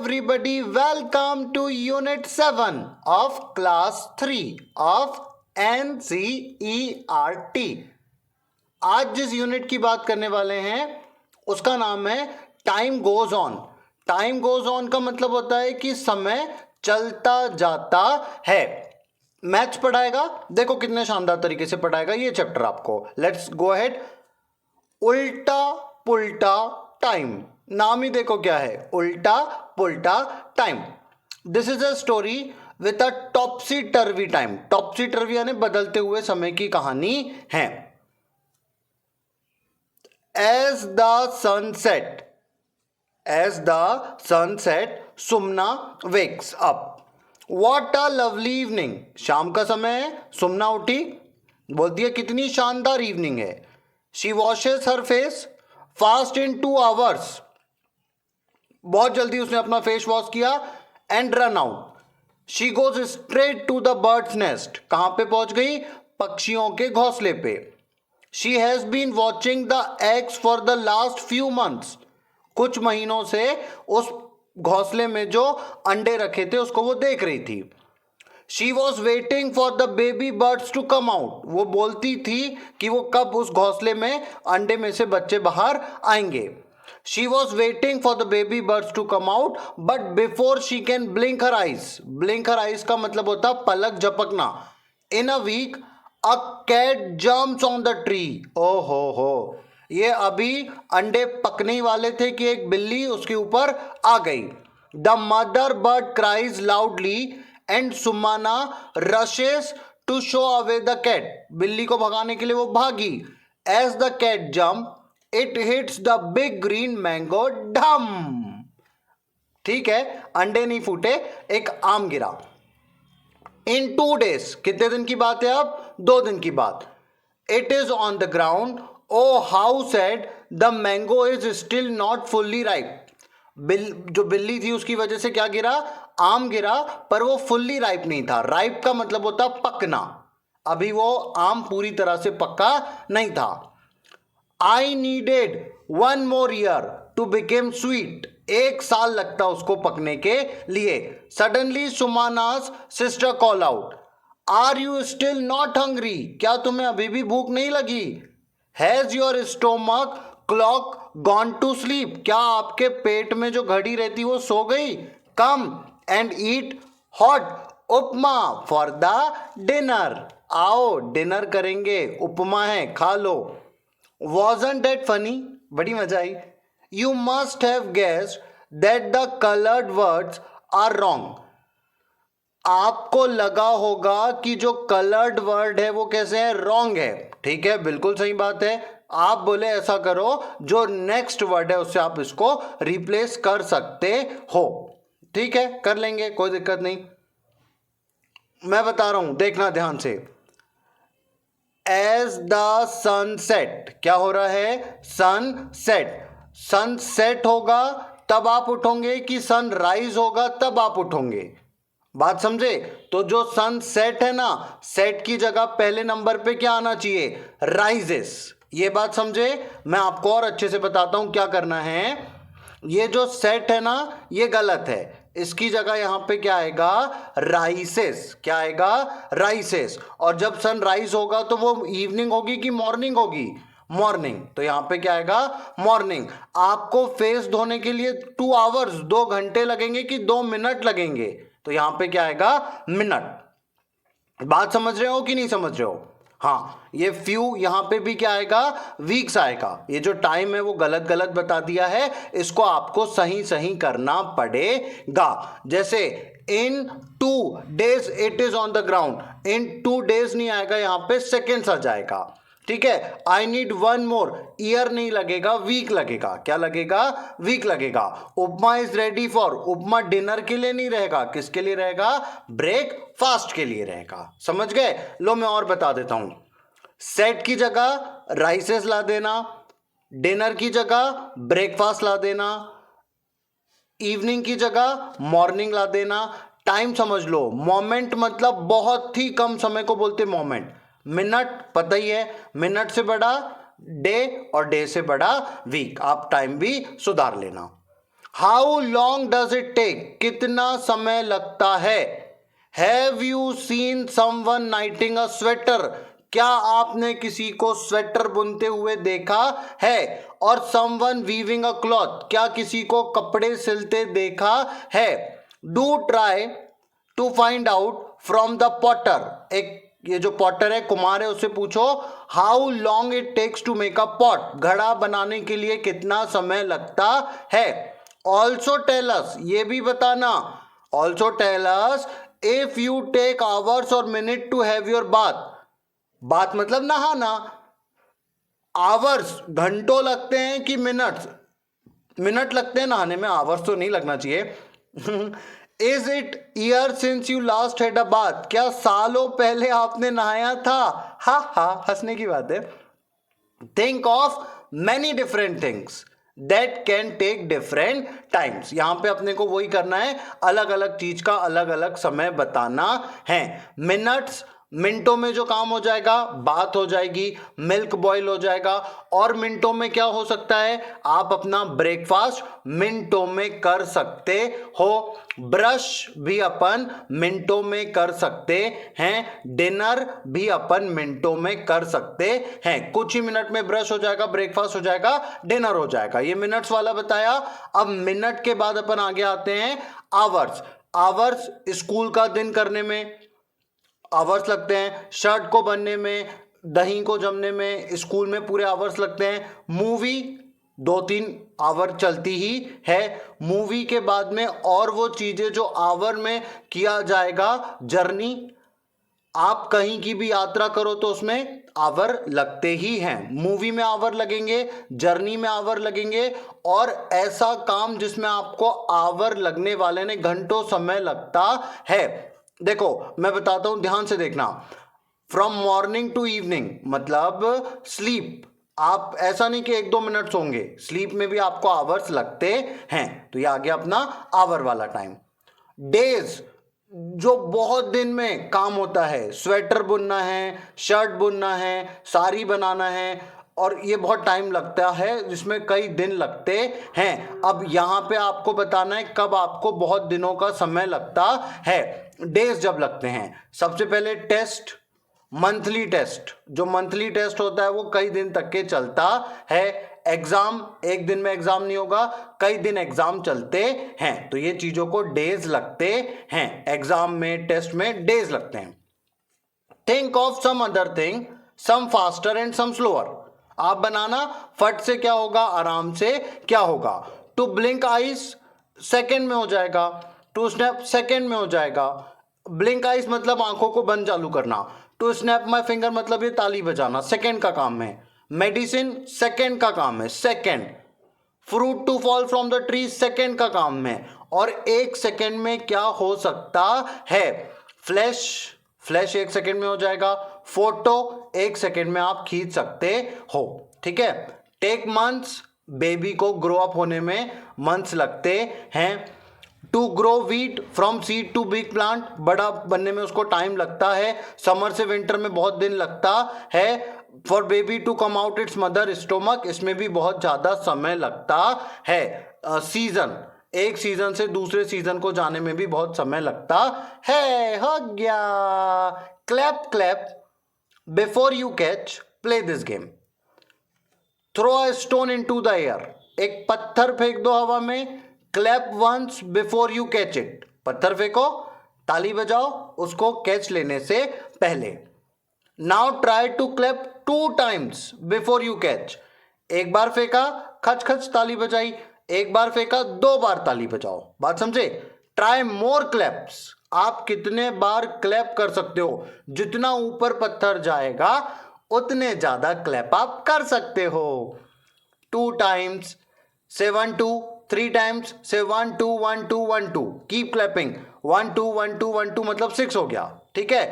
everybody, welcome to Unit 7 of Class 3 of NCERT. आज जिस unit की बात करने वाले हैं उसका नाम है time goes on. Time goes on का मतलब होता है कि समय चलता जाता है. मैथ्स पढ़ाएगा, देखो कितने शानदार तरीके से पढ़ाएगा ये चैप्टर आपको. Let's go ahead. उल्टा पुल्टा टाइम, नाम ही देखो क्या है, उल्टा पुल्टा time. This is a story with a topsy turvy time. Topsy turvy यानी बदलते हुए समय की कहानी है. As the sunset Sumana wakes up. What a lovely evening. शाम का समय है, सुमना उठी, बोलती है कितनी शानदार इवनिंग है. She washes her face fast in 2 hours. बहुत जल्दी उसने अपना फेस वॉश किया. And run out. She goes straight to the birds nest. कहां पे पहुंच गई? पक्षियों के घोंसले पे. She has been watching the eggs for the last few months. कुछ महीनों से उस घोंसले में जो अंडे रखे थे उसको वो देख रही थी. She was waiting for the baby birds to come out. वो बोलती थी कि वो कब उस घोंसले में अंडे में से बच्चे बाहर आएंगे. She was waiting for the baby birds to come out but before she can blink her eyes. Blink her eyes का मतलब होता पलक झपकना. In a week a cat jumps on the tree. ओ हो, ये अभी अंडे पकने ही वाले थे कि एक बिल्ली उसके ऊपर आ गई. The mother bird cries loudly and Sumana rushes to shoo away the cat. बिल्ली को भगाने के लिए वो भागी. As the cat jump it hits the big green mango. डम. ठीक है, अंडे नहीं फूटे, एक आम गिरा. इन 2 days, कितने दिन की बात है अब? 2 दिन की बात. It is on the ground. Oh how sad the mango is still not fully ripe. जो बिल्ली थी उसकी वजह से क्या गिरा? आम गिरा, पर वो फुल्ली राइप नहीं था. राइप का मतलब होता पकना. अभी वो आम पूरी तरह से पक्का नहीं था. I needed 1 more year to became sweet. 1 साल लगता उसको पकने के लिए. Suddenly Sumana's sister call out. Are you still not hungry. क्या तुम्हें अभी भी भूख नहीं लगी? Has your stomach clock gone to sleep. क्या आपके पेट में जो घड़ी रहती वो सो गई? Come and eat hot upma for the dinner. आओ डिनर करेंगे, उपमा है, खा लो. Wasn't that funny. बड़ी मजा आई. You must have guessed that the coloured words are wrong. आपको लगा होगा कि जो कलर्ड वर्ड है वो कैसे है? रॉन्ग है. ठीक है, बिल्कुल सही बात है. आप बोले ऐसा करो, जो नेक्स्ट वर्ड है उससे आप इसको रिप्लेस कर सकते हो. ठीक है, कर लेंगे, कोई दिक्कत नहीं. मैं बता रहा हूं, देखना ध्यान से. एज द सनसेट, क्या हो रहा है? सनसेट. सनसेट होगा तब आप उठोगे कि सनराइज होगा तब आप उठोगे? बात समझे? तो जो सनसेट है ना, सेट की जगह पहले नंबर पे क्या आना चाहिए? राइजेस. ये बात समझे? मैं आपको और अच्छे से बताता हूं क्या करना है. ये जो सेट है ना ये गलत है. इसकी जगह यहां पे क्या आएगा? राइसेस. क्या आएगा? राइसेस. और जब सनराइज होगा तो वो इवनिंग होगी कि मॉर्निंग होगी? मॉर्निंग. तो यहां पे क्या आएगा? मॉर्निंग. आपको फेस धोने के लिए 2 hours 2 घंटे लगेंगे कि 2 मिनट लगेंगे? तो यहां पे क्या आएगा? मिनट. बात समझ रहे हो कि नहीं समझ रहे हो? हाँ, ये फ्यू यहां पे भी क्या आएगा? वीक्स आएगा. ये जो टाइम है वो गलत गलत बता दिया है, इसको आपको सही सही करना पड़ेगा. जैसे इन 2 days it is on the ground. In 2 days नहीं आएगा, यहां पे सेकेंड्स आ जाएगा. ठीक है. आई नीड 1 more ईयर नहीं लगेगा, वीक लगेगा. क्या लगेगा? वीक लगेगा. Upma is ready for. Upma dinner के लिए नहीं रहेगा, किसके लिए रहेगा? ब्रेकफास्ट के लिए रहेगा. समझ गए? लो मैं और बता देता हूं. सेट की जगह राइसेस ला देना, डिनर की जगह ब्रेकफास्ट ला देना, इवनिंग की जगह मॉर्निंग ला देना. टाइम समझ लो. मोमेंट मतलब बहुत ही कम समय को बोलते मोमेंट. मिनट पता ही है, मिनट से बड़ा डे और डे से बड़ा वीक. आप टाइम भी सुधार लेना. How long does it take, कितना समय लगता है। Have you seen someone knitting a sweater, क्या आपने किसी को स्वेटर बुनते हुए देखा है। और समवन वीविंग अ क्लॉथ, क्या किसी को कपड़े सिलते देखा है। Do try to find out from the potter, एक ये जो पॉटर है, कुमार है, उससे पूछो how long it takes to make a pot, घड़ा बनाने के लिए कितना समय लगता है। ऑल्सो टेल अस, ये भी बताना, also tell us if you take hours और minute to have your bath, bath मतलब नहाना, आवर्स घंटों लगते हैं कि मिनट्स, मिनट लगते हैं नहाने में, आवर्स तो नहीं लगना चाहिए। Is it year since you last had a bath, क्या सालों पहले आपने नहाया था। हा हा, हंसने की बात है। Think of many different things that can take different times, यहां पे अपने को वही करना है, अलग अलग चीज का अलग अलग समय बताना है। मिनट्स, मिनटों में जो काम हो जाएगा बात हो जाएगी, मिल्क बॉईल हो जाएगा। और मिनटों में क्या हो सकता है, आप अपना ब्रेकफास्ट मिनटों में कर सकते हो, ब्रश भी अपन मिनटों में कर सकते हैं, डिनर भी अपन मिनटों में कर सकते हैं, कुछ ही मिनट में ब्रश हो जाएगा, ब्रेकफास्ट हो जाएगा, डिनर हो जाएगा। ये मिनट्स वाला बताया। अब मिनट के बाद अपन आगे आते हैं आवर्स। आवर्स स्कूल का दिन करने में आवर्स लगते हैं, शर्ट को बनने में, दही को जमने में, स्कूल में पूरे आवर्स लगते हैं। मूवी 2-3 आवर चलती ही है। मूवी के बाद में और वो चीजें जो आवर में किया जाएगा, जर्नी, आप कहीं की भी यात्रा करो तो उसमें आवर लगते ही हैं। मूवी में आवर लगेंगे, जर्नी में आवर लगेंगे, और ऐसा काम जिसमें आपको आवर लगने वाले ने घंटों समय लगता है। देखो मैं बताता हूं, ध्यान से देखना। फ्रॉम मॉर्निंग टू इवनिंग मतलब स्लीप, आप ऐसा नहीं कि 1-2 मिनट सोंगे, स्लीप में भी आपको आवर्स लगते हैं, तो ये आ गया अपना आवर वाला टाइम। डेज, जो बहुत दिन में काम होता है, स्वेटर बुनना है, शर्ट बुनना है, साड़ी बनाना है, और ये बहुत टाइम लगता है, जिसमें कई दिन लगते हैं। अब यहाँ पे आपको बताना है कब आपको बहुत दिनों का समय लगता है। डेज जब लगते हैं, सबसे पहले टेस्ट, मंथली टेस्ट, जो मंथली टेस्ट होता है वो कई दिन तक के चलता है। एग्जाम, एक दिन में एग्जाम नहीं होगा, कई दिन एग्जाम चलते हैं, तो ये चीजों को डेज लगते हैं, एग्जाम में, टेस्ट में डेज लगते हैं। Think of some other thing, some faster and some slower, आप बनाना, फट से क्या होगा, आराम से क्या होगा। टू ब्लिंक आइज सेकेंड में हो जाएगा, टू स्नैप सेकेंड में हो जाएगा। ब्लिंक आइज मतलब आंखों को बंद चालू करना, टू स्नैप माई फिंगर मतलब ये ताली बजाना, सेकेंड का काम है। मेडिसिन सेकेंड का काम है, second. Fruit to fall from the tree second का काम है। और 1 सेकेंड में क्या हो सकता है, फ्लैश, फ्लैश 1 सेकेंड में हो जाएगा, फोटो 1 सेकेंड में आप खींच सकते हो, ठीक है। टेक मंथ्स, बेबी को ग्रो अप होने में मंथ्स लगते हैं। To grow wheat from seed to big plant, बड़ा बनने में उसको टाइम लगता है, समर से विंटर में बहुत दिन लगता है। For baby to come out its mother stomach, इसमें भी बहुत ज्यादा समय लगता है। सीजन, एक सीजन से दूसरे सीजन को जाने में भी बहुत समय लगता है। हो गया। Clap clap before you catch, play this game. Throw a stone into the air, एक पत्थर फेंक दो हवा में। Clap once before you catch it, पत्थर फेंको, ताली बजाओ उसको कैच लेने से पहले। Now try to clap 2 times before you catch, एक बार फेंका, खच खच ताली बजाई, एक बार फेंका, 2 बार ताली बजाओ, बात समझे। ट्राई मोर क्लैप्स, आप कितने बार क्लैप कर सकते हो, जितना ऊपर पत्थर जाएगा उतने ज्यादा क्लैप आप कर सकते हो। 2 times, say 1 2, 3 times, say 1 2 1 2 1 2, keep clapping. 1 2 1 2 1 2 मतलब 6 हो गया, ठीक है।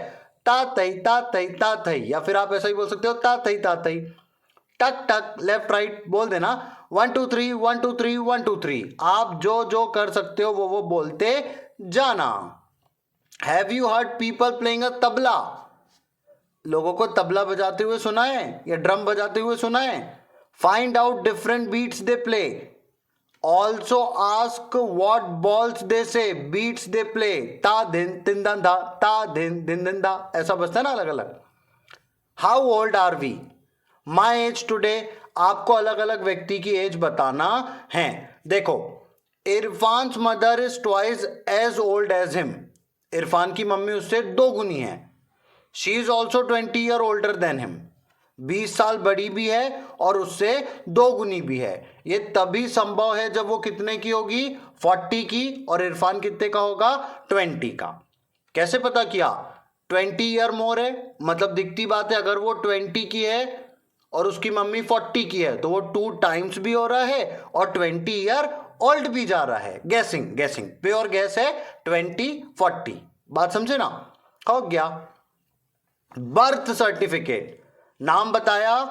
ता तई ता तई ता तई, या फिर आप ऐसा ही बोल सकते हो ता तई ता तई। टक टक लेफ्ट राइट बोल देना, 1 2 3 1 2 3 1 2 3, आप जो जो कर सकते हो वो बोलते जाना। Have you heard people playing a tabla, लोगों को तबला बजाते हुए सुना है या ड्रम बजाते हुए सुना है। Find out different beats they play, also ask what bols they say, beats they play, ता दिन दिन दन धा, ता दिन दिन दिन धा, ऐसा बचता है ना अलग अलग। How old are we, my age today, आपको अलग अलग व्यक्ति की एज बताना है। देखो, Irfan mother is twice as old as him, Irfan की मम्मी उससे 2 गुनी है। She is also 20 year older than him, 20 साल बड़ी भी है और उससे 2 गुनी भी है। ये तभी संभव है जब वो कितने की होगी, 40 की, और इरफान कितने का होगा, 20 का। कैसे पता किया, 20 ईयर मोर है, मतलब दिखती बात है, अगर वो 20 की है और उसकी मम्मी 40 की है तो वो 2 टाइम्स भी हो रहा है और 20 ईयर ओल्ड भी जा रहा है। गैसिंग गैसिंग प्योर गैस है, 20 40। बात समझे ना, हो गया। बर्थ सर्टिफिकेट, नाम बताया,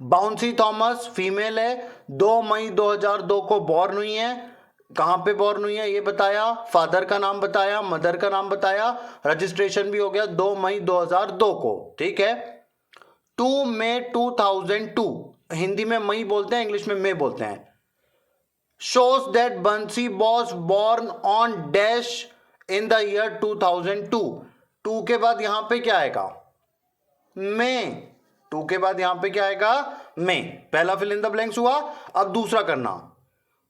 बाउंसी थॉमस, फीमेल है, 2 मई 2002 को बॉर्न हुई है। कहां पे बॉर्न हुई है ये बताया, फादर का नाम बताया, मदर का नाम बताया, रजिस्ट्रेशन भी हो गया 2 मई 2002 को, ठीक है। 2 मई 2002, हिंदी में मई बोलते हैं, इंग्लिश में मई बोलते हैं। shows that बंसी was born on dash in the year 2002। 2 के बाद यहां पे क्या आएगा, में, 2 के बाद यहां पे क्या आएगा, में। पहला फिल इन द ब्लैंक्स हुआ, अब दूसरा करना।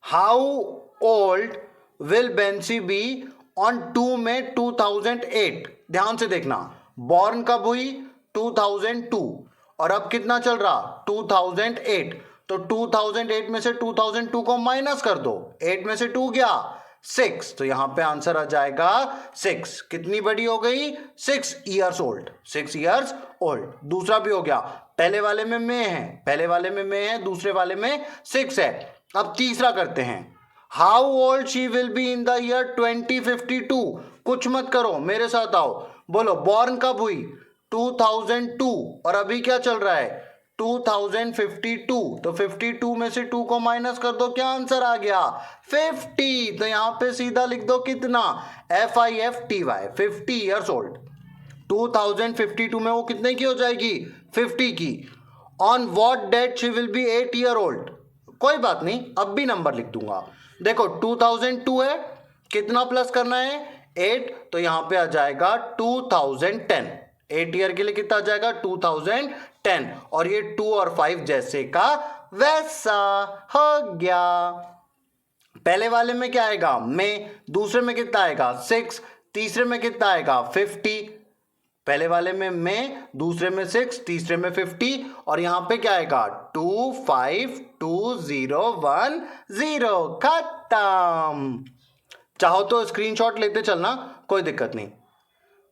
How old will Bency be on 2 May 2008, ध्यान से देखना, बॉर्न कब हुई, 2002, और अब कितना चल रहा, 2008, तो 2008 में से 2002 को माइनस कर दो, 8 में से 2 गया 6, तो यहां पे आंसर आ जाएगा 6। कितनी बड़ी हो गई, 6 ईयर्स ओल्ड, 6 ईयर्स ओल्ड। दूसरा भी हो गया, पहले वाले में है, पहले वाले में है, दूसरे वाले में 6 है। अब तीसरा करते हैं, how old she will be in the year 2052। कुछ मत करो, मेरे साथ आओ, बोलो बॉर्न कब हुई, 2002, और अभी क्या चल रहा है, 2052, तो 52 में से 2 को माइनस कर दो, क्या आंसर आ गया, 50। तो यहां पे सीधा लिख दो कितना, FIFTY, 50 ईयर्स ओल्ड। 2052 में वो कितने की हो जाएगी, 50 की। On what date she will be 8 year old, कोई बात नहीं, अब भी नंबर लिख दूंगा। देखो 2002 है, कितना प्लस करना है, 8, तो यहां पे आ जाएगा 2010। 8 ईयर के लिए कितना आ जाएगा, 2010, और ये 2 और 5 जैसे का वैसा हो गया। पहले वाले में क्या आएगा, में, दूसरे में कितना आएगा 6, तीसरे में कितना आएगा 50। पहले वाले में, दूसरे में 6, तीसरे में 50, और यहां पे क्या आएगा 2 5 2 0 1 0, खत्म। चाहो तो स्क्रीनशॉट लेते चलना, कोई दिक्कत नहीं।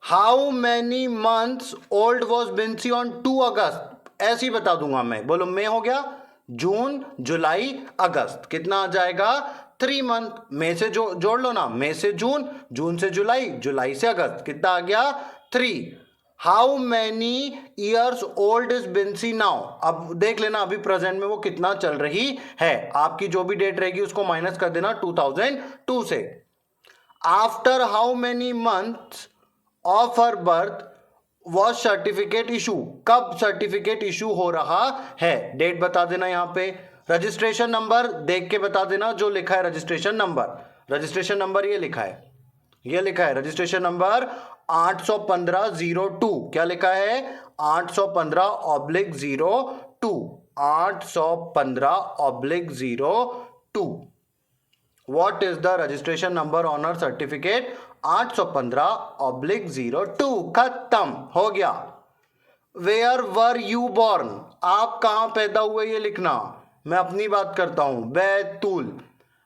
How many months old was Bency on 2 August, ऐसे ही बता दूंगा मैं, बोलो में हो गया, जून जुलाई अगस्त, कितना आ जाएगा 3 मंथ। में से जोड़ लो ना, में से जून, जून से जुलाई, जुलाई से अगस्त, कितना आ गया 3। How many years old is Bency now, अब देख लेना अभी प्रेजेंट में वो कितना चल रही है, आपकी जो भी डेट रहेगी उसको माइनस कर देना 2002 से। After how many months of her birth was certificate issue, कब सर्टिफिकेट इशू हो रहा है, डेट बता देना, यहां पे रजिस्ट्रेशन नंबर देख के बता देना, जो लिखा है रजिस्ट्रेशन नंबर, रजिस्ट्रेशन नंबर ये लिखा है, ये लिखा है रजिस्ट्रेशन नंबर 815-02, क्या लिखा है 815/02, 815/02। What is the registration number on our certificate, 815/02, खत्म हो गया। Where were you born, आप कहां पैदा हुए ये लिखना, मैं अपनी बात करता हूं, Betul.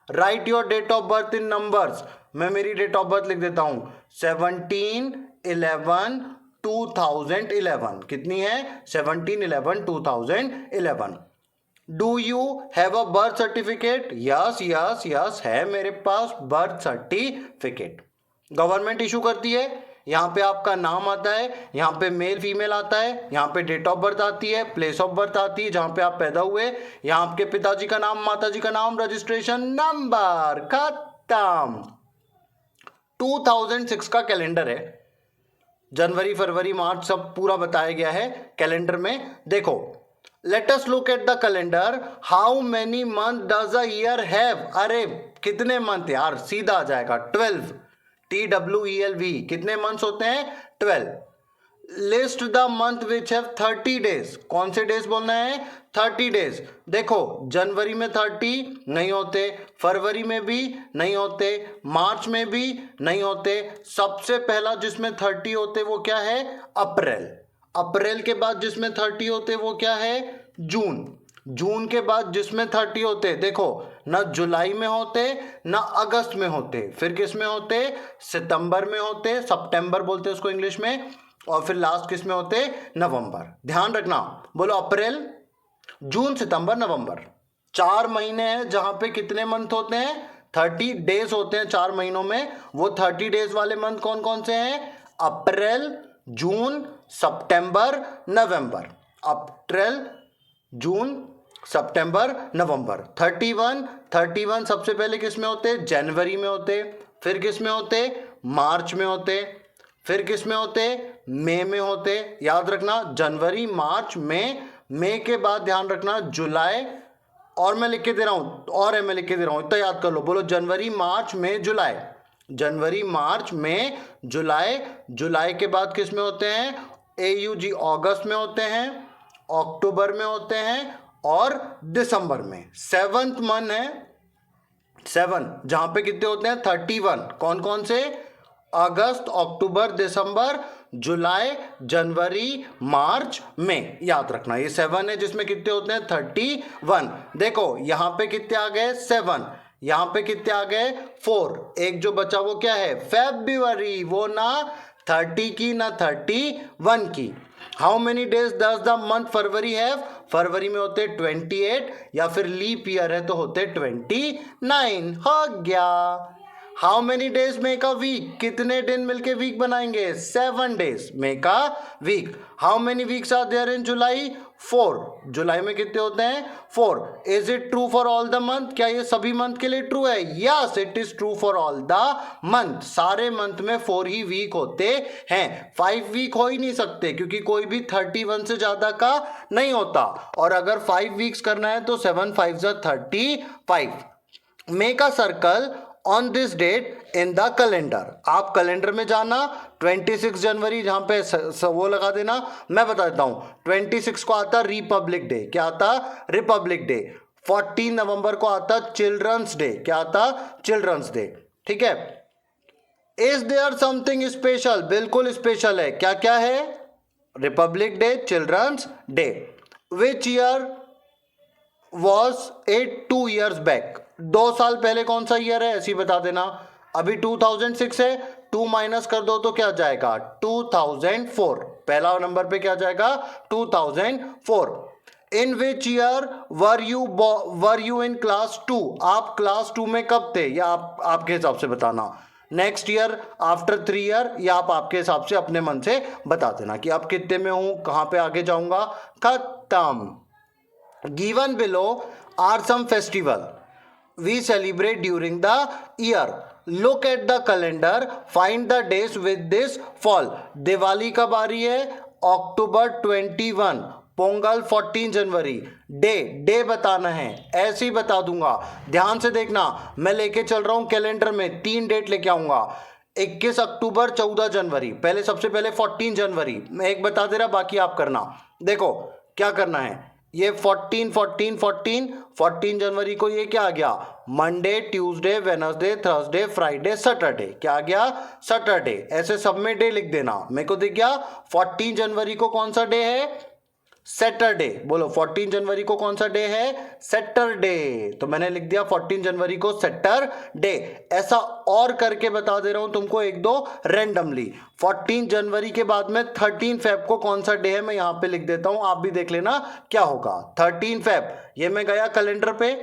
Write your date of birth in numbers, मैं मेरी डेट ऑफ बर्थ लिख देता हूं 17/11/2011, कितनी है 17/11/2011। Do you have a birth certificate, yes yes yes, है मेरे पास बर्थ सर्टिफिकेट। गवर्नमेंट इशू करती है, यहां पे आपका नाम आता है, यहां पे मेल फीमेल आता है, यहां पे डेट ऑफ बर्थ आती है, प्लेस ऑफ बर्थ आती है जहां पे आप पैदा हुए, यहां आपके पिताजी का नाम, माताजी का नाम, रजिस्ट्रेशन नंबर, खत्म। 2006 का कैलेंडर है, जनवरी फरवरी मार्च सब पूरा बताया गया है कैलेंडर में। देखो let us look at the calendar. How many month does a year have. अरे कितने मंथ यार, सीधा आ जाएगा 12. TWELV. कितने मंथ्स होते हैं? 12. List the month which have 30 days. कौन से डेज बोलना है? 30 डेज. देखो जनवरी में 30 नहीं होते, फरवरी में भी नहीं होते, मार्च में भी नहीं होते. सबसे पहला जिसमें 30 होते वो क्या है? अप्रैल. अप्रैल के बाद जिसमें 30 होते वो क्या है? जून. जून के बाद जिसमें 30 होते, देखो ना जुलाई में होते ना अगस्त में होते, फिर किस में होते? सितंबर में होते, सितंबर बोलते उसको इंग्लिश में, और फिर लास्ट किस में होते? नवंबर. ध्यान रखना, बोलो अप्रैल, जून, सितंबर, नवंबर. 4 महीने हैं जहां पे कितने मंथ होते हैं? 30 डेज होते हैं 4 महीनों में. वो 30 डेज वाले मंथ कौन कौन से हैं? अप्रैल, जून, सितंबर, नवंबर. अप्रैल, जून, सितंबर, नवंबर. 31 सबसे पहले किस में होते? जनवरी में होते. फिर किस में होते? मार्च में होते. फिर किस में होते? मई में होते. याद रखना, जनवरी, मार्च, मई के बाद ध्यान रखना जुलाई. और मैं लिख के दे रहा हूं, मैं लिख के दे रहा हूं, इतना याद कर लो. बोलो जनवरी, मार्च, मई, जुलाई. जनवरी, मार्च, मई, जुलाई. जुलाई के बाद किस में होते हैं? AUG, अगस्त में होते हैं, अक्टूबर में होते हैं, और दिसंबर में. 7th मंथ है 7, जहां पे कितने होते हैं? 31. कौन कौन से? अगस्त, अक्टूबर, दिसंबर, जुलाई, जनवरी, मार्च, मई. याद रखना ये 7 है जिसमें कितने होते हैं? 31. देखो यहां पे कितने आ गए? 7. यहां पे कितने आ गए? 4. एक जो बचा वो क्या है? फेब्रुअरी. वो ना 30 की ना 31 की. How many days does the month February have? फरवरी में होते 28, या फिर लीप ईयर है तो होते 29. हो गया. How many days make a week? कितने दिन मिलके वीक बनाएंगे? 7 days make a week. How many weeks are there in July? 4. जुलाई में कितने होते हैं? 4. Is it true for all the month? क्या ये सभी मंथ के लिए ट्रू है? Yes, it is true for all the month. सारे मंथ में 4 ही वीक होते हैं, 5 वीक हो ही नहीं सकते, क्योंकि कोई भी 31 से ज्यादा का नहीं होता. और अगर 5 वीक्स करना है तो 7 5 35. Make a circle on this date in the calendar. आप कैलेंडर में जाना, 26 जनवरी जहां पे वो लगा देना. मैं बता देता हूं, 26 को आता रिपब्लिक डे. क्या आता? Republic day. 14 नवंबर को आता चिल्ड्रंस डे. क्या आता? Children's day. ठीक है. Is there something special? बिल्कुल स्पेशल है. क्या क्या है? Republic day, children's day. Which year was it 2 years back? 2 साल पहले कौन सा ईयर है? ऐसी बता देना. अभी 2006 है, 2 माइनस कर दो तो क्या जाएगा? 2004. पहला नंबर पे क्या जाएगा? 2004. In which year were you in class 2? आप क्लास 2 में कब थे? या आपके हिसाब से बताना. नेक्स्ट ईयर, आफ्टर 3 ईयर, या आप आपके हिसाब से अपने मन से बता देना कि आप कितने में हूं, कहां पे आगे जाऊंगा. खत्म. Given below are some festival we celebrate during the year. Look at the calendar, find the days with this fall. Diwali कब आ रही है? अक्टूबर 21. पोंगल 14 जनवरी. डे बताना है, ऐसे ही बता दूंगा. ध्यान से देखना, मैं लेके चल रहा हूं कैलेंडर में 3 डेट लेके आऊंगा. 21 अक्टूबर, 14 जनवरी. पहले सबसे पहले 14 जनवरी मैं एक बता दे रहा, बाकी आप करना. देखो क्या करना है. ये 14 जनवरी को ये क्या आ गया? Monday, Tuesday, Wednesday, Thursday, Friday, Saturday. क्या आ गया? सैटरडे. ऐसे सब में डे लिख देना. मेरे को दिख गया 14 जनवरी को कौन सा डे है? सैटरडे. बोलो 14 जनवरी को कौन सा डे है? सैटरडे. तो मैंने लिख दिया 14 जनवरी को सैटरडे. ऐसा और करके बता दे रहा हूं तुमको एक दो रैंडमली. 14 जनवरी के बाद में 13 फेब को कौन सा डे है मैं यहां पे लिख देता हूं, आप भी देख लेना क्या होगा. 13 फेब. ये मैं गया कैलेंडर पे.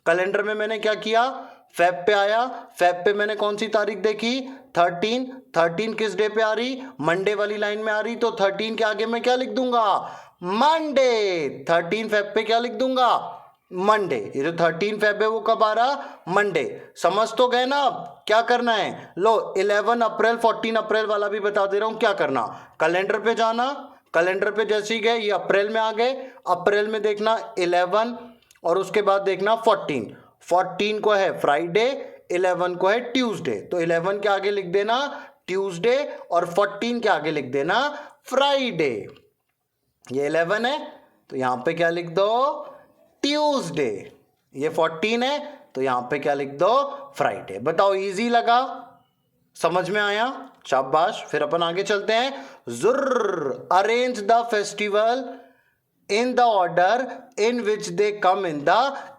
कैलेंडर में मैंने क्या किया? फेब पे आया. फेब पे मैंने कौन सी तारीख देखी? 13 किस डे पे आ रही? मंडे वाली लाइन में आ रही. तो 13 के आगे मैं क्या लिख दूंगा? मंडे. 13 फेब पे क्या लिख दूंगा? मंडे. ये जो 13 फेब है वो कब आ रहा? मंडे. समझ तो गए ना अब क्या करना है? लो 11 अप्रैल 14 अप्रैल वाला भी बता दे रहा हूं क्या करना. कैलेंडर पे जाना, कैलेंडर पे जैसे ही गए ये अप्रैल में आ गए, अप्रैल में देखना 11 और उसके बाद देखना 14, 14 को है फ्राइडे, 11 को है ट्यूसडे, तो 11 के आगे लिख देना ट्यूसडे और 14 के आगे लिख देना फ्राइडे। ये 11 है तो यहां पे क्या लिख दो ट्यूसडे, ये 14 है तो यहां पे क्या लिख दो फ्राइडे। बताओ इजी लगा, समझ में आया, शाबाश। फिर अपन आगे चलते हैं। जुर्र arrange the festival in the order in which they come in the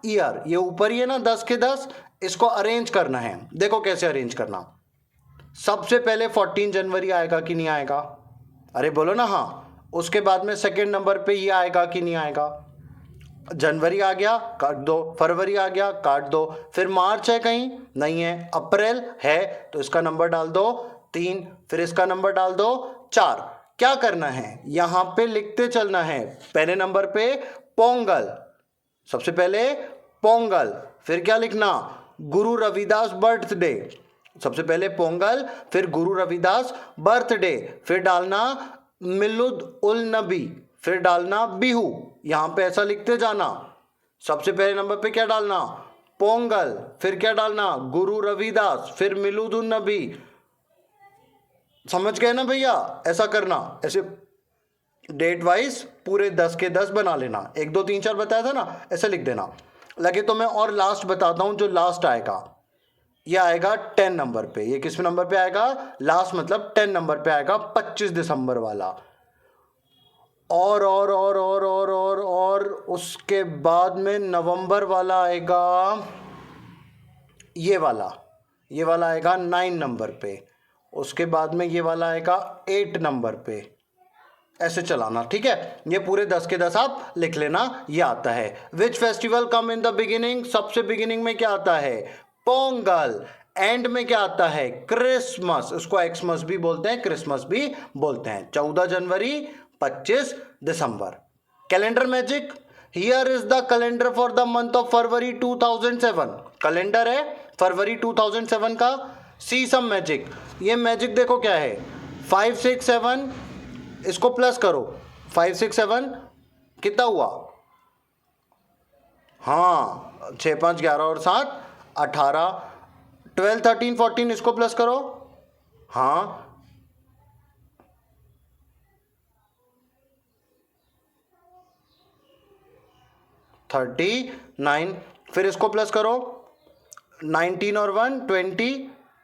year. ये ऊपर ही है ना 10 के 10, इसको अरेंज करना है। देखो कैसे अरेंज करना। सबसे पहले 14 जनवरी आएगा कि नहीं आएगा, अरे बोलो ना हाँ। उसके बाद में सेकेंड नंबर पे ये आएगा कि नहीं आएगा, जनवरी आ गया काट दो, फरवरी आ गया काट दो, फिर मार्च है कहीं नहीं है, अप्रैल है तो इसका नंबर डाल दो 3, फिर इसका नंबर डाल दो 4। क्या करना है यहां पे लिखते चलना है। पहले नंबर पे पोंगल, सबसे पहले पोंगल, फिर क्या लिखना गुरु रविदास बर्थडे, सबसे पहले पोंगल फिर गुरु रविदास बर्थडे, फिर डालना मिलुद उल नबी, फिर डालना बिहू। यहां पे ऐसा लिखते जाना। सबसे पहले नंबर पे क्या डालना पोंगल, फिर क्या डालना गुरु रविदास, फिर मिलुद उल नबी। समझ गए ना भैया, ऐसा करना, ऐसे डेट वाइज पूरे 10 के 10 बना लेना। 1 2 3 4 बताया था ना, ऐसे लिख देना। लगे तो मैं और लास्ट बताता हूं, जो लास्ट आएगा ये आएगा 10 नंबर पे। ये किस नंबर पे आएगा लास्ट, मतलब 10 नंबर पे आएगा 25 दिसंबर वाला। और उसके बाद में नवंबर वाला आएगा, ये वाला आएगा 9 नंबर पे। उसके बाद में ये वाला आएगा 8 नंबर पे। ऐसे चलाना, ठीक है। ये पूरे 10 के 10 आप लिख लेना, ये आता है। Which festival come in the beginning, सबसे बिगिनिंग में क्या आता है पोंगल, एंड में क्या आता है क्रिसमस, उसको एक्समस भी बोलते हैं क्रिसमस भी बोलते हैं। 14 जनवरी 25 दिसंबर। Calendar magic, here is the calendar for the month of February 2007। Calendar है फरवरी 2007 का। सी सम मैजिक, ये मैजिक देखो क्या है 5 6 7, इसको प्लस करो 5 6 7 कितना हुआ, हाँ 6 5 11 और 7 18, 12 13 14 इसको प्लस करो, हाँ 39, फिर इसको प्लस करो 19 और 1 20,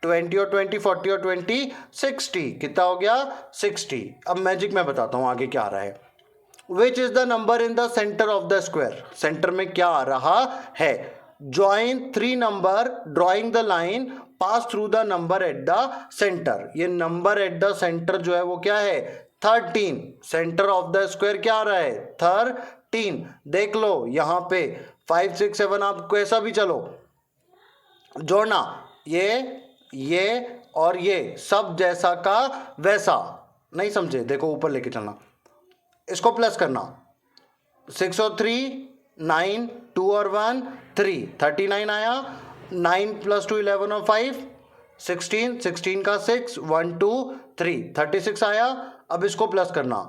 20 और 20 40 और 20 60, कितना हो गया 60। अब मैजिक मैं बताता हूं आगे क्या आ रहा है। Which is the number in the centre of the square, centre में क्या आ रहा है। Join 3 number drawing the line pass through the number at the centre. ये नंबर एट द सेंटर जो है वो क्या है 13। सेंटर ऑफ द स्क्वायर क्या आ रहा है 13। देख लो यहां पे 5 6 7 आपको ऐसा भी चलो जोड़ना, ये और ये सब जैसा का वैसा। नहीं समझे, देखो ऊपर लेके चलना, इसको प्लस करना 6 और 3 9, 2 और 1 3, 39 आया। 9 + 2 11 और 5 16, 16 का 6 1 2 3 36 आया। अब इसको प्लस करना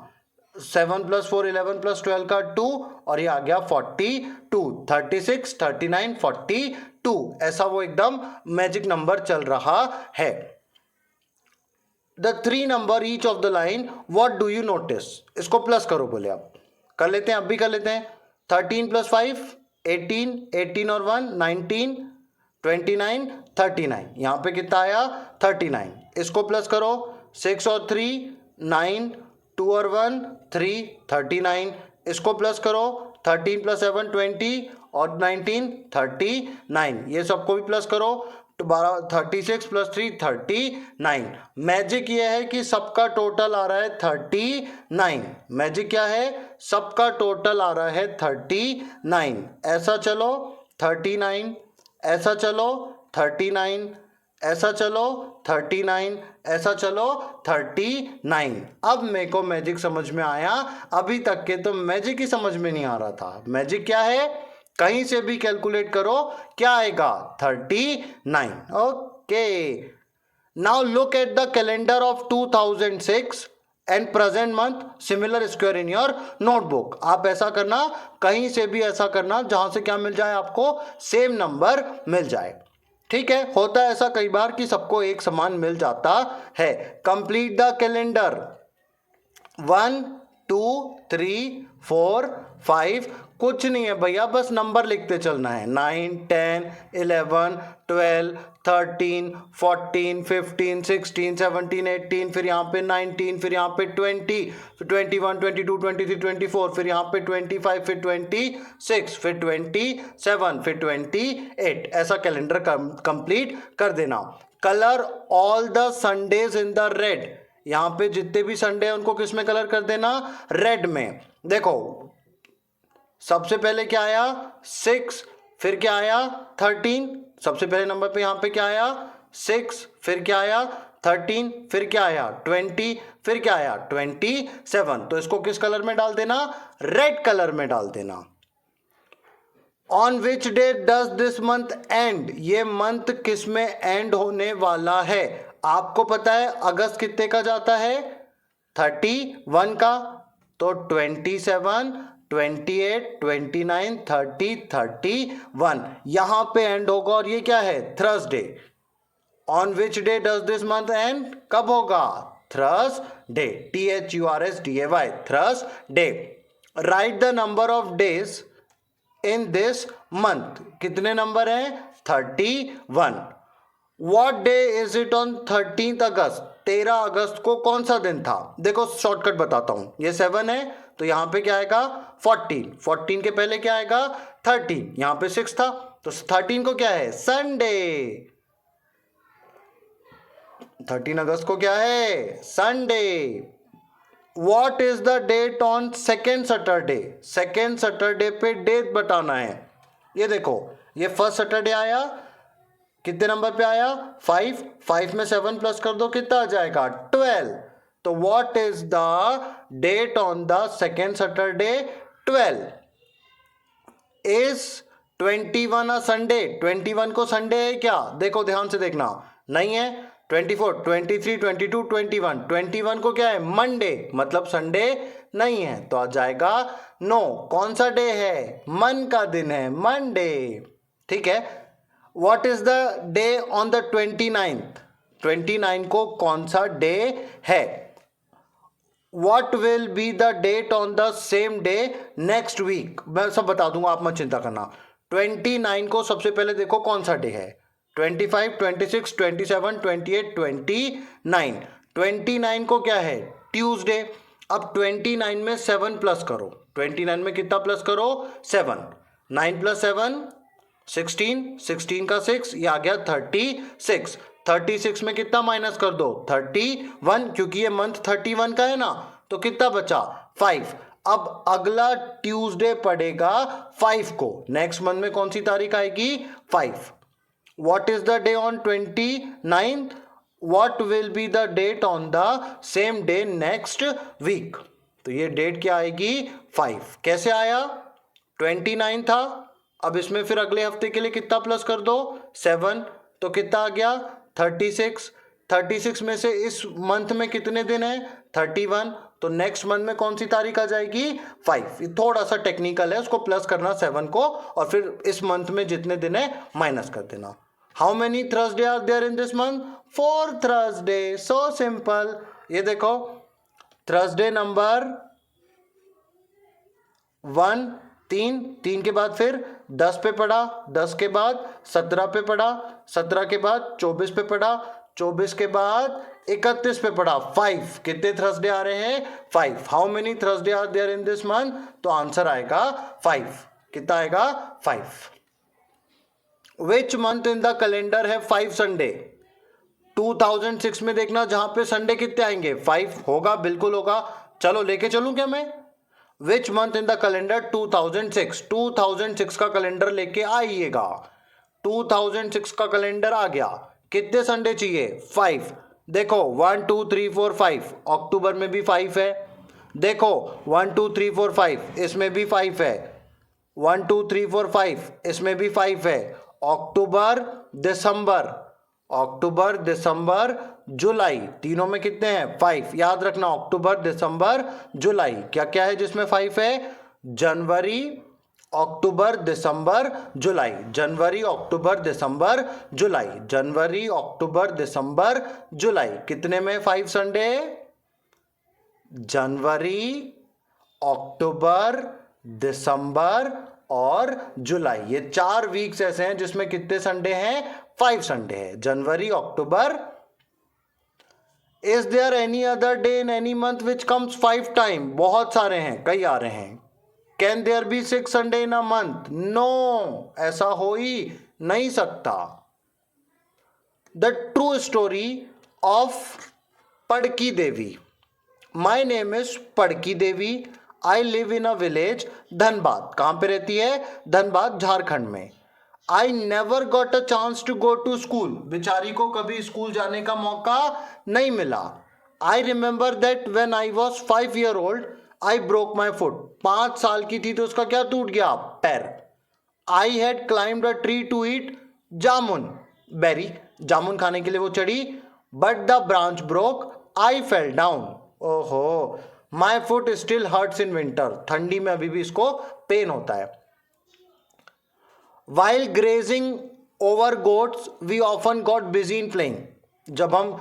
7 + 4 11 + 12 का 2 और ये आ गया 42, 36 39 42। ऐसा वो एकदम मैजिक नंबर चल रहा है। The 3 number each of the line what do you notice, इसको प्लस करो बोले। आप कर लेते हैं, अब भी कर लेते हैं। 13 + 5 18, 18 और 1 19 29 39, यहां पे कितना आया 39। इसको प्लस करो 6 और 3 9, 2 और 1 3 39। इसको प्लस करो 13 + 7 20 और 19 39। ये सबको भी प्लस करो 36 + 3 39। मैजिक ये है कि सबका टोटल आ रहा है 39। मैजिक क्या है, सबका टोटल आ रहा है 39। ऐसा चलो 39, ऐसा चलो 39, ऐसा चलो 39, ऐसा चलो 39। अब मेरे को मैजिक समझ में आया, अभी तक के तो मैजिक ही समझ में नहीं आ रहा था। मैजिक क्या है, कहीं से भी कैलकुलेट करो क्या आएगा 39। Okay, now look at the calendar of 2006 and present month similar square in your notebook. आप ऐसा करना, कहीं से भी ऐसा करना जहां से क्या मिल जाए, आपको सेम नंबर मिल जाए। ठीक है, होता है ऐसा कई बार कि सबको एक समान मिल जाता है। Complete the calendar. 1 2 3 4 5, कुछ नहीं है भैया, बस नंबर लिखते चलना है। 9 10 11 12 13 14 15 16 17 18, फिर यहाँ पे 19, फिर यहाँ पे 20, फिर 21 22 23 24, फिर यहाँ पे 25, फिर 26, फिर 27, फिर 28। ऐसा कैलेंडर कंप्लीट कर देना। Colour all the Sundays in the red. यहाँ पे जितने भी संडे हैं उनको किस में कलर कर देना, रेड में। देखो सबसे पहले क्या आया 6, फिर क्या आया 13, सबसे पहले नंबर पे यहाँ पे क्या आया 6, फिर क्या आया 13, फिर क्या आया 20, फिर क्या आया 27। तो इसको किस कलर में डाल देना, रेड कलर में डाल देना। On which day does this month and, ये मंथ किस में एंड होने वाला है। आपको पता है अगस्त कितने का जाता है, 31 का, तो 27 28 29 30 31 यहां पे एंड होगा। और ये क्या है, Thursday. On which day does this month and, कब होगा, Thursday, THURSDAY, Thursday. Right the number of days in this month, कितने नंबर हैं, 31। What day is it on 13th अगस्त, 13 अगस्त को कौन सा दिन था। देखो शॉर्टकट बताता हूं, ये 7 है तो यहां पे क्या आएगा 14, 14 के पहले क्या आएगा 13, यहां पे 6 था तो 13 को क्या है, संडे। 13 अगस्त को क्या है, Sunday. What is the date on second Saturday, second Saturday पे डेट बताना है। ये देखो ये फर्स्ट सैटरडे आया, कितने नंबर पे आया 5, 5 में 7 प्लस कर दो कितना आ जाएगा 12। तो what is the date on the second Saturday, 12। Is 21 a Sunday, 21 को संडे है क्या, देखो ध्यान से देखना, नहीं है। 24 23 22 21, 21 को क्या है मंडे, मतलब संडे नहीं है, तो आ जाएगा नो। कौन सा डे है, मन का दिन है, मंडे। ठीक है। What is the day on the 29th, 29 को कौन सा डे है। What will be the date on the same day next week, मैं सब बता दूंगा, आप मत चिंता करना। 29 को सबसे पहले देखो कौन सा डे है, 25 26 27 28 29, 29 को क्या है ट्यूसडे। अब 29 में 7 प्लस करो, 29 में कितना प्लस करो 7, 9 प्लस 7 16, 16 का 6, ये आ गया 36, 36 में कितना माइनस कर दो 31, क्योंकि ये मंथ 31 का है ना, तो कितना बचा 5। अब अगला ट्यूसडे पड़ेगा 5 को, नेक्स्ट मंथ में कौन सी तारीख आएगी 5। What is the day on 29th, what will be the date on the same day next week, तो ये डेट क्या आएगी 5। कैसे आया 29 था, अब इसमें फिर अगले हफ्ते के लिए कितना प्लस कर दो 7, तो कितना आ गया 36, 36 में से इस मंथ में कितने दिन है 31, तो नेक्स्ट मंथ में कौन सी तारीख आ जाएगी 5। ये थोड़ा सा टेक्निकल है, उसको प्लस करना 7 को और फिर इस मंथ में जितने दिन है माइनस कर देना। How many Thursday are there in this month, 4 Thursday, so simple. ये देखो थर्सडे नंबर 1 3 के बाद फिर 10 पे पढ़ा, 10 के बाद 17 पे पढ़ा, 17 के बाद 24 पे पढ़ा, 24 के बाद 31 पे पढ़ा, 5। कितने थर्सडे आ रहे हैं 5। How many Thursday are there in this month, तो आंसर आएगा 5। कितना आएगा 5। Which month in the calendar है 5 संडे, 2006 में देखना जहां पे संडे कितने आएंगे 5 होगा, बिल्कुल होगा। चलो लेके चलूं क्या मैं, विच मंथ इन द कैलेंडर 2006, 2006 का कैलेंडर लेके आइएगा। 2006 का कैलेंडर आ गया, कितने संडे चाहिए 5। देखो 1 2 3 4 5, अक्टूबर में भी 5 है। देखो 1 2 3 4 5, इसमें भी 5 है। 1 2 3 4 5, इसमें भी 5 है। अक्टूबर दिसंबर, अक्टूबर दिसंबर जुलाई, तीनों में कितने हैं 5, याद रखना अक्टूबर दिसंबर जुलाई। क्या क्या है जिसमें 5 है, जनवरी अक्टूबर दिसंबर जुलाई, जनवरी अक्टूबर दिसंबर जुलाई, जनवरी अक्टूबर दिसंबर जुलाई। कितने में 5 संडे, जनवरी अक्टूबर दिसंबर और जुलाई। ये 4 वीक्स ऐसे हैं जिसमें कितने संडे हैं, 5 संडे हैं, जनवरी अक्टूबर। Is there any other day in any month which comes 5 time, बहुत सारे हैं, कई आ रहे हैं। Can there be 6 Sunday in a month, no, ऐसा हो ही नहीं सकता। The true story of Padki Devi. My name is Padki Devi, I live in a village Dhanbad. कहां पे रहती है, धनबाद झारखंड में। I never got a chance to go to school, बेचारी को कभी स्कूल जाने का मौका नहीं मिला। I remember that when I was 5 year old I broke my foot, 5 साल की थी तो उसका क्या टूट गया, पैर। I had climbed a tree to eat jamun berry, जामुन खाने के लिए वो चढ़ी, but the branch broke, I fell down. ओहो, my foot still hurts in winter, ठंडी में अभी भी इसको पेन होता है। While grazing over goats we often got busy in playing, जब हम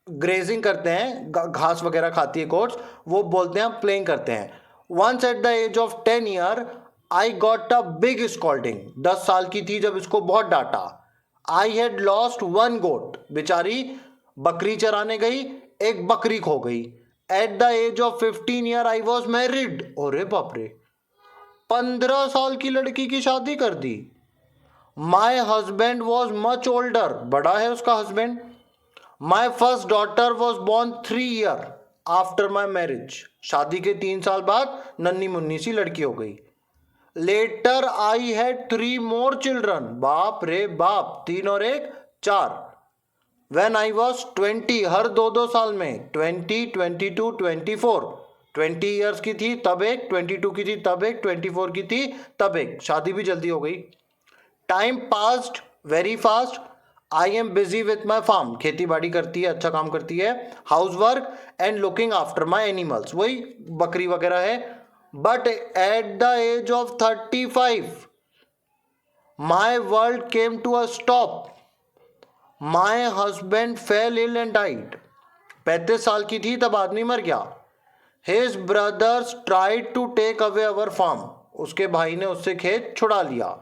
ग्रेजिंग करते हैं, घास वगैरह खाती है गोट्स, वो बोलते हैं प्लेइंग करते हैं। Once at the age of 10 year I got a big scolding, 10 साल की थी जब इसको बहुत डांटा। आई हैड लॉस्ट 1 goat, बेचारी बकरी चराने गई, एक बकरी खो गई। At the age of 15 year I was married, अरे बाप रे, 15 साल की लड़की की शादी कर दी। My husband was much older, बड़ा है उसका husband. My first daughter was born 3 year after my marriage, शादी के 3 साल बाद नन्ही मुन्नी सी लड़की हो गई। Later I had 3 more children, बाप रे बाप, 3 और 1 4। When I was 20, हर 2-2 साल में, 20, 22, 24, 20 years की थी तब एक, 22 की थी तब एक, 24 की थी तब एक, शादी भी जल्दी हो गई। Time passed very fast, I am busy with my farm, खेती बाड़ी करती है, अच्छा काम करती है, house work and looking after my animals, वही बकरी वगैरह है। But at the age of 35 my world came to a stop, my husband fell ill and died, 35 साल की थी तब आदमी मर गया। His brothers tried to take away our farm, उसके भाई ने उससे खेत छुड़ा लिया।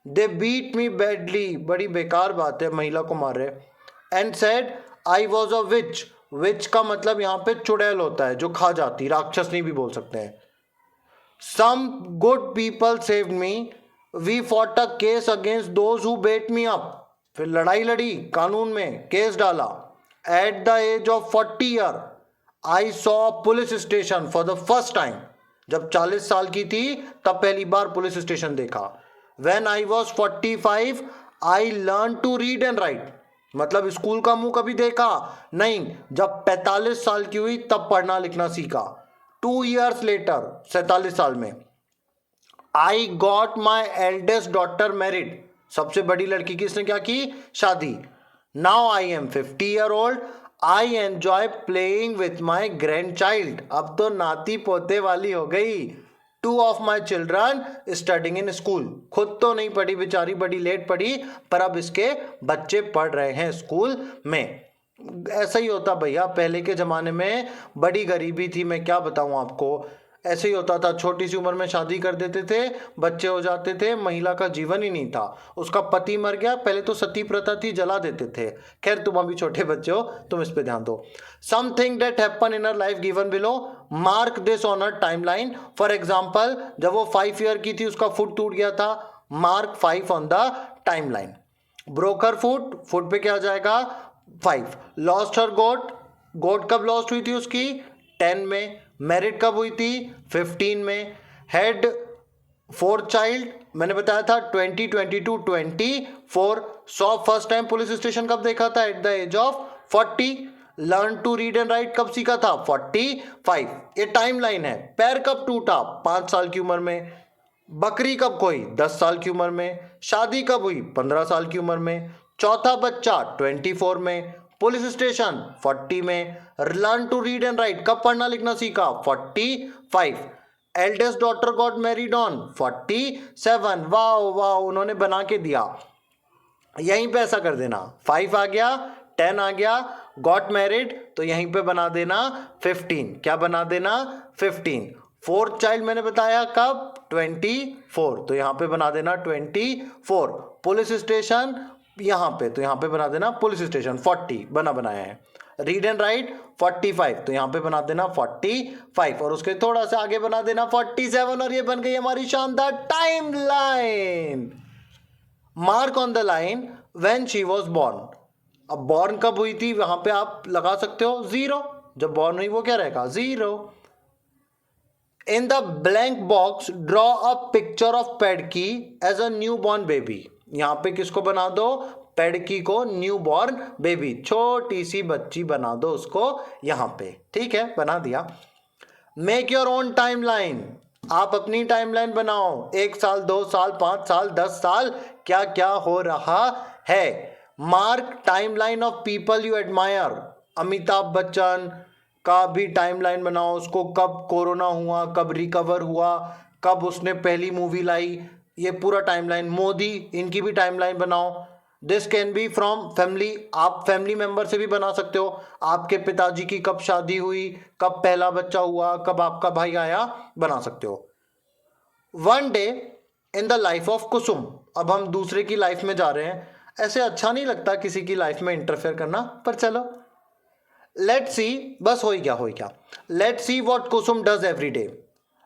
दे बीट मी बैडली, बड़ी बेकार बात है, महिला को मार रहे। And said I was a witch, witch का मतलब यहाँ पे चुड़ैल होता है जो खा जाती, राक्षसनी भी बोल सकते हैं। Some good people saved me, we fought a case against those who beat me up, फिर लड़ाई लड़ी, कानून में केस डाला। At the age of 40 year I saw police station for the first time, जब 40 साल की थी तब पहली बार पुलिस स्टेशन देखा। When I was 45 I learn to read and write, मतलब स्कूल का मुंह कभी देखा नहीं, जब 45 साल की हुई तब पढ़ना लिखना सीखा। 2 years लेटर, 47 साल में, I got my eldest daughter married, सबसे बड़ी लड़की की इसने क्या की, शादी। Now I am 50 year old I enjoy playing with my grand child, अब तो नाती पोते वाली हो गई। 2 of my children studying in school, खुद तो नहीं पढ़ी बेचारी, बड़ी लेट पढ़ी, पर अब इसके बच्चे पढ़ रहे हैं स्कूल में। ऐसा ही होता भैया, पहले के ज़माने में बड़ी गरीबी थी, मैं क्या बताऊँ आपको, ऐसे ही होता था, छोटी सी उम्र में शादी कर देते थे, बच्चे हो जाते थे, महिला का जीवन ही नहीं था, उसका पति मर गया, पहले तो सती प्रथा थी, जला देते थे। खैर तुम अभी छोटे बच्चे हो, तुम इस पे ध्यान दो। Something that happen in our life given below, mark this on a timeline. For example, जब वो 5 year की थी उसका फुट टूट गया था, mark 5 on the timeline. Broker foot, foot पे क्या आ जाएगा 5। लॉस्ट हर गोट, गोट कब लॉस्ट हुई थी उसकी 10 में। मैरिड कब हुई थी 15 में। हैड 4 चाइल्ड, मैंने बताया था 20, 22, 24। Saw first time police station कब देखा था, at the age of 40। Learn to read and write कब सीखा था 45। ये टाइम लाइन है। पैर कब टूटा 5 साल की उम्र में। बकरी कब खोई 10 साल की उम्र में। शादी कब हुई 15 साल की उम्र में। चौथा बच्चा 24 में। पुलिस स्टेशन 40 में। Learn to read and write कब पढ़ना लिखना सीखा 45। Eldest daughter got married on 47। Wow wow उन्होंने बना के दिया। यहीं पे ऐसा कर देना 5 आ गया 10 आ गया गॉट मैरिड तो यहीं पे बना देना 15। क्या बना देना 15। फोर्थ चाइल्ड मैंने बताया कब 24 तो यहां पे बना देना 24। पुलिस स्टेशन यहां पे तो यहां पे बना देना पुलिस स्टेशन 40 बनाया है। रीड एंड राइट 45 तो यहां पे बना देना 45 और उसके थोड़ा सा आगे बना देना 47 और ये बन गई हमारी शानदार time line. Mark on the line when she was born. अब बॉर्न कब हुई थी वहां पे आप लगा सकते हो 0। जब बॉर्न हुई वो क्या रहेगा 0। In the blank box draw a picture of Padki as a new born baby. यहां पे किसको बना दो पैडकी को न्यू बॉर्न बेबी छोटी सी बच्ची बना दो उसको यहां पे। ठीक है बना दिया। Make your own time line. आप अपनी टाइमलाइन बनाओ 1 साल 2 साल 5 साल 10 साल क्या क्या हो रहा है। Mark timeline of people you admire. Amitabh Bachchan का भी टाइमलाइन बनाओ उसको कब कोरोना हुआ कब रिकवर हुआ कब उसने पहली मूवी लाई ये पूरा टाइमलाइन। मोदी इनकी भी टाइमलाइन बनाओ। This can be from family. आप फैमिली मेंबर से भी बना सकते हो। आपके पिताजी की कब शादी हुई कब पहला बच्चा हुआ कब आपका भाई आया बना सकते हो। One day in the life of Kusum. अब हम दूसरे की लाइफ में जा रहे हैं। ऐसे अच्छा नहीं लगता किसी की लाइफ में इंटरफेयर करना पर चलो लेट्स सी। बस हो ही गया। Let's see what Kusum does every day.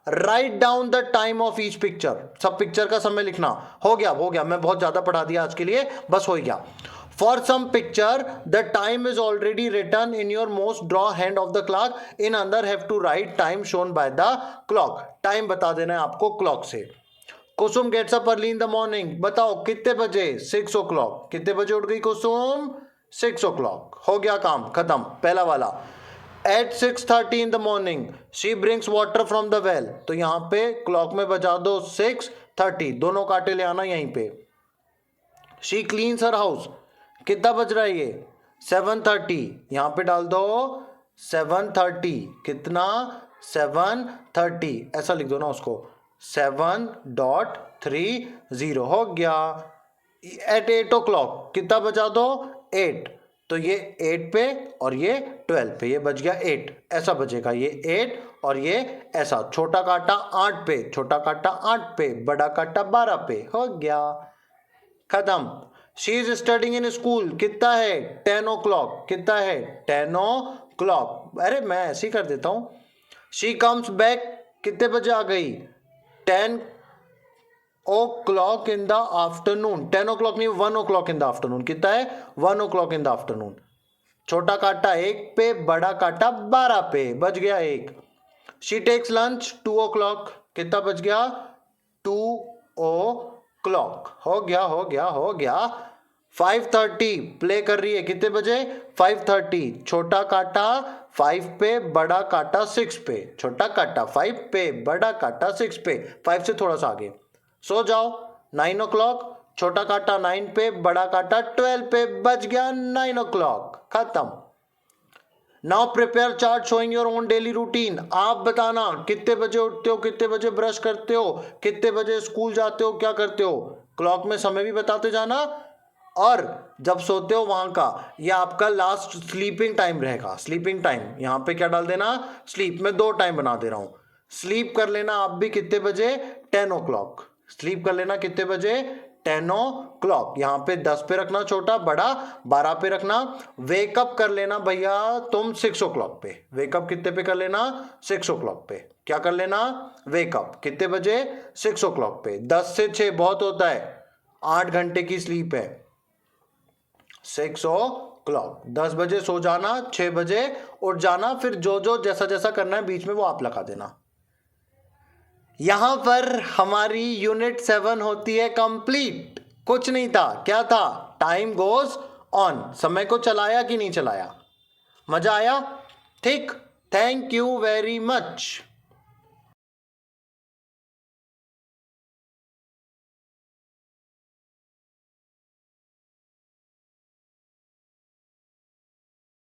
Write down the time of each picture. सब पिक्चर का समय लिखना। हो गया मैं बहुत ज्यादा पढ़ा दिया आज के लिए बस हो ही गया। For some picture the time is already written in your must draw hand of the clock in अंदर have to write time shown by the clock. टाइम बता देना है आपको क्लॉक से। Kusum gets up early in the morning. बताओ कितने बजे 6 o'clock। कितने बजे उठ गई कुसुम 6 o'clock। हो गया काम खत्म पहला वाला। At 6:30 in the morning she brings water from the well. तो यहां पे क्लॉक में बजा दो 6:30 दोनों कांटे ले आना यहीं पे। She cleans her house. कितना बज रहा है ये 7:30 यहां पे डाल दो 7:30 कितना 7:30 ऐसा लिख दो ना उसको 7.30 हो गया। एट 8 o'clock कितना बजा दो 8 तो ये 8 पे और ये 12 पे ये बज गया 8 ऐसा बजेगा ये 8 और ये ऐसा। छोटा काटा 8 पे छोटा काटा 8 पे बड़ा काटा 12 पे हो गया खत्म। She is studying in school कितना है 10 o'clock कितना है 10 o'clock। अरे मैं ऐसे ही कर देता हूं। शी कम्स बैक कितने बजे आ गई 10 o'clock in the afternoon. 10 o'clock नहीं 1 o'clock इन द आफ्टरनून। कितना है 1 o'clock इन द आफ्टरनून। छोटा काटा 1 पे बड़ा काटा 12 पे बज गया 1। शी टेक्स लंच 2 o'clock कितना बज गया 2 o'clock हो गया। 5:30 प्ले कर रही है कितने बजे 5:30 छोटा काटा 5 पे बड़ा काटा 6 पे छोटा काटा 5 पे बड़ा काटा 6 पे 5 से थोड़ा सा आगे। सो जाओ 9 o'clock छोटा काटा 9 पे बड़ा काटा 12 पे बज गया 9 o'clock खत्म। Now prepare chart showing your own daily routine. आप बताना कितने बजे उठते हो कितने बजे ब्रश करते हो कितने बजे स्कूल जाते हो क्या करते हो। क्लॉक में समय भी बताते जाना और जब सोते हो वहां का ये आपका लास्ट स्लीपिंग टाइम रहेगा। स्लीपिंग टाइम यहां पे क्या डाल देना स्लीप में 2 टाइम बना दे रहा हूं। स्लीप कर लेना आप भी कितने बजे 10 o'clock। स्लीप कर लेना कितने बजे 10 o'clock। यहां पे 10 पे रखना छोटा बड़ा 12 पे रखना। वेकअप कर लेना भैया तुम 6 o'clock पे। वेकअप कितने पे कर लेना 6 o'clock पे। क्या कर लेना वेकअप कितने बजे 6 o'clock पे। 10 से 6 बहुत होता है 8 घंटे की स्लीप है 6 o'clock। 10 बजे सो जाना 6 बजे उठ जाना। फिर जो जैसा जैसा करना है बीच में वो आप लगा देना। यहां पर हमारी यूनिट 7 होती है कंप्लीट। कुछ नहीं था क्या था टाइम गोज ऑन। समय को चलाया कि नहीं चलाया मजा आया ठीक। Thank you very much.